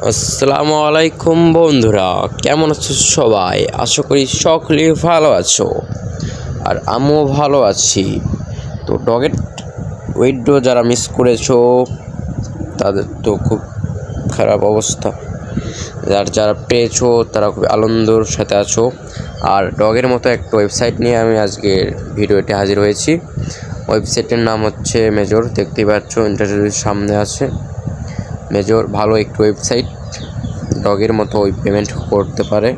আসসালামু আলাইকুম বন্ধুরা, কেমন আছো সবাই? আশা করি সকলেই ভালো আছো আর আমিও ভালো আছি। তো ডগের উইড্রো যারা মিস করেছো তাদের তো খুব খারাপ অবস্থা, যারা পেয়েছো তারা খুব আনন্দের সাথে আছো। আর ডগের মতো একটা ওয়েবসাইট নিয়ে আমি আজকের ভিডিওতে হাজির হয়েছি। ওয়েবসাইটের নাম হচ্ছে মেজর। দেখতেই পাচ্ছ ইন্টারভিউর সামনে আছে মেজর। ভালো একটি ওয়েবসাইট, ডগের মতো ওই পেমেন্ট করতে পারে।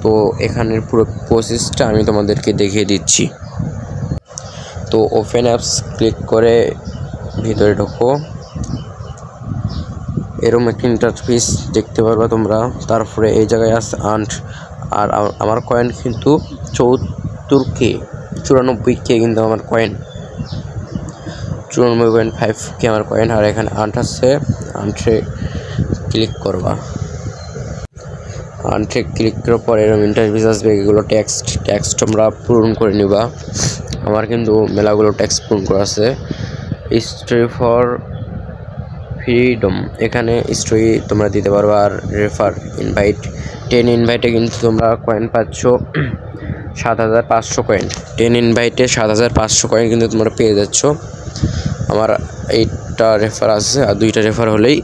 তো এখানের পুরো প্রসেসটা আমি তোমাদেরকে দেখিয়ে দিচ্ছি। তো ওপেন অ্যাপস ক্লিক করে ভিতরে ঢোকো। এরকম একটি ইন্টারফেস দেখতে পারবা তোমরা। তারপরে এই জায়গায় আছে আর্ন। আর আমার কয়েন কিন্তু 94K কিন্তু আমার কয়েন 94.5K আমার কয়েন। আর এখানে আর্ন আছে, আর্নে ক্লিক করবা। আর্নে ক্লিক করার পর এরকম ইন্টারফেস আসবে। এগুলো ট্যাক্স তোমরা পূরণ করে নিবা। আমার কিন্তু মেলাগুলো ট্যাক্স পূরণ করা আছে। স্টোরি ফর ফ্রিডম, এখানে স্টোরি তোমরা দিতে পারবা। আর রেফার ইনভাইট, 10 ইনভাইটে কিন্তু তোমরা কয়েন পাচ্ছ 7500 কয়েন। 10 ইনভাইটে 7500 কয়েন কিন্তু তোমরা পেয়ে যাচ্ছ। আমার 8টা রেফার আছে, আর 2টা রেফার হলেই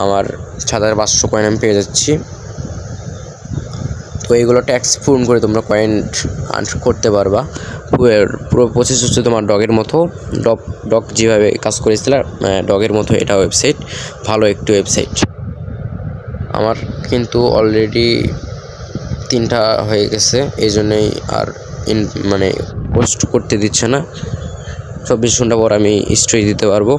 আমার 7500 কয়েন আমি পেয়ে যাচ্ছি। তো এইগুলো ট্যাক্স পূরণ করে তোমরা কয়েন আর্ন করতে পারবা। পুরো প্রসেস হচ্ছে তোমার ডগের মতো। ডগ যেভাবে কাজ করেছিল ডগের মতো এটা ওয়েবসাইট, ভালো একটি ওয়েবসাইট। আমার কিন্তু অলরেডি 3টা হয়ে গেছে, এই জন্যই আর পোস্ট করতে দিচ্ছে না। 24 ঘন্টা পর আমি স্টোরি দিতে পারবো।